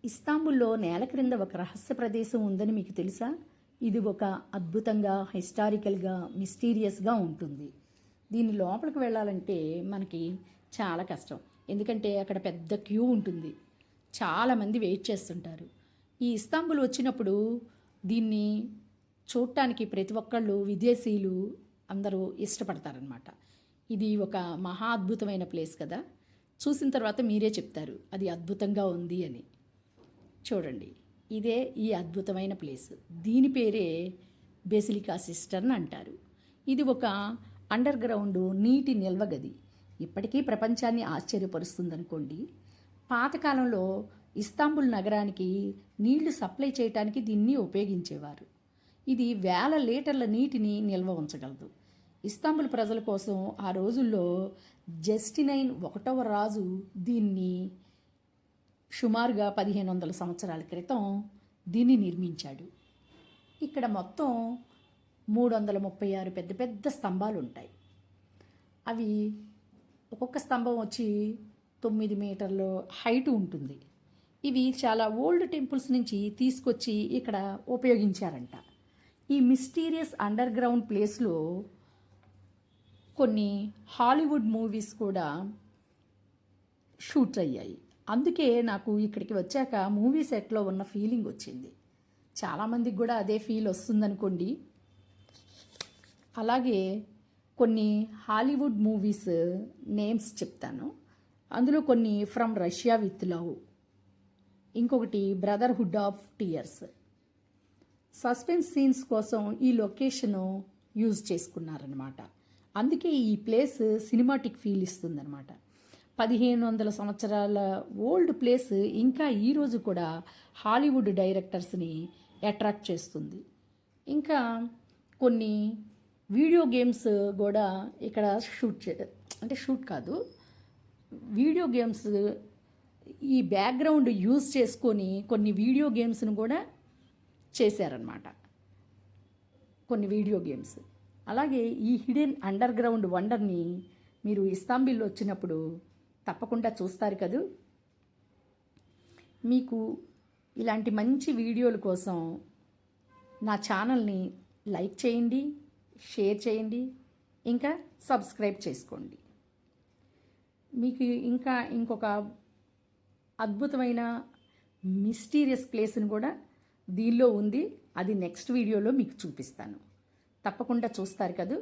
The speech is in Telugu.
ఇస్తాంబుల్లో నేల క్రింద ఒక రహస్య ప్రదేశం ఉందని మీకు తెలుసా? ఇది ఒక అద్భుతంగా, హిస్టారికల్గా, మిస్టీరియస్గా ఉంటుంది. దీని లోపలికి వెళ్ళాలంటే మనకి చాలా కష్టం. ఎందుకంటే అక్కడ పెద్ద క్యూ ఉంటుంది. చాలామంది వెయిట్ చేస్తుంటారు. ఈ ఇస్తాంబుల్ వచ్చినప్పుడు దీన్ని చూడటానికి ప్రతి ఒక్కళ్ళు విదేశీయులు అందరూ ఇష్టపడతారనమాట. ఇది ఒక మహా అద్భుతమైన ప్లేస్ కదా. చూసిన తర్వాత మీరే చెప్తారు అది అద్భుతంగా ఉంది అని. చూడండి, ఇదే ఈ అద్భుతమైన ప్లేస్. దీని పేరే బేసిలికా సిస్టర్న్ అంటారు. ఇది ఒక అండర్ గ్రౌండ్ నీటి నిల్వ గది. ఇప్పటికీ ప్రపంచాన్ని ఆశ్చర్యపరుస్తుందనుకోండి. పాతకాలంలో ఇస్తాంబుల్ నగరానికి నీళ్లు సప్లై చేయడానికి దీన్ని ఉపయోగించేవారు. ఇది వేల లీటర్ల నీటిని నిల్వ ఉంచగలదు. ఇస్తాంబుల్ ప్రజల కోసం ఆ రోజుల్లో జస్టినైన్ 1వ రాజు దీన్ని సుమారుగా 1500 సంవత్సరాల క్రితం దీన్ని నిర్మించాడు. ఇక్కడ మొత్తం 336 పెద్ద పెద్ద స్తంభాలు ఉంటాయి. అవి ఒక్కొక్క స్తంభం వచ్చి 9 మీటర్ల హైట్ ఉంటుంది. ఇవి చాలా ఓల్డ్ టెంపుల్స్ నుంచి తీసుకొచ్చి ఇక్కడ ఉపయోగించారంట. ఈ మిస్టీరియస్ అండర్ గ్రౌండ్ ప్లేస్లో కొన్ని హాలీవుడ్ మూవీస్ కూడా షూట్ అయ్యాయి. అందుకే నాకు ఇక్కడికి వచ్చాక మూవీ సెట్లో ఉన్న ఫీలింగ్ వచ్చింది. చాలామందికి కూడా అదే ఫీల్ వస్తుందనుకోండి. అలాగే కొన్ని హాలీవుడ్ మూవీస్ నేమ్స్ చెప్తాను. అందులో కొన్ని ఫ్రమ్ రష్యా విత్ లవ్, ఇంకొకటి brotherhood of tears. Suspense scenes కోసం ఈ లొకేషను యూజ్ చేసుకున్నారనమాట. అందుకే ఈ ప్లేస్ సినిమాటిక్ ఫీల్ ఇస్తుందన్నమాట. 1500 సంవత్సరాల ఓల్డ్ ప్లేస్ ఇంకా ఈరోజు కూడా హాలీవుడ్ డైరెక్టర్స్ని అట్రాక్ట్ చేస్తుంది. ఇంకా కొన్ని వీడియో గేమ్స్ కూడా ఇక్కడ షూట్ కాదు, వీడియో గేమ్స్ ఈ బ్యాక్గ్రౌండ్ యూజ్ చేసుకొని కొన్ని వీడియో గేమ్స్ను కూడా చేశారనమాట. కొన్ని వీడియో గేమ్స్. అలాగే ఈ హిడెన్ అండర్ గ్రౌండ్ వండర్ని మీరు ఇస్తాంబుల్ వచ్చినప్పుడు తప్పకుండా చూస్తారు కదూ. మీకు ఇలాంటి మంచి వీడియోల కోసం నా ఛానల్ని లైక్ చేయండి, షేర్ చేయండి, ఇంకా సబ్స్క్రైబ్ చేసుకోండి. మీకు ఇంకా ఇంకొక అద్భుతమైన మిస్టీరియస్ ప్లేస్ని కూడా దీనిలో ఉంది. అది నెక్స్ట్ వీడియోలో మీకు చూపిస్తాను. తప్పకుండా చూస్తారు కదూ.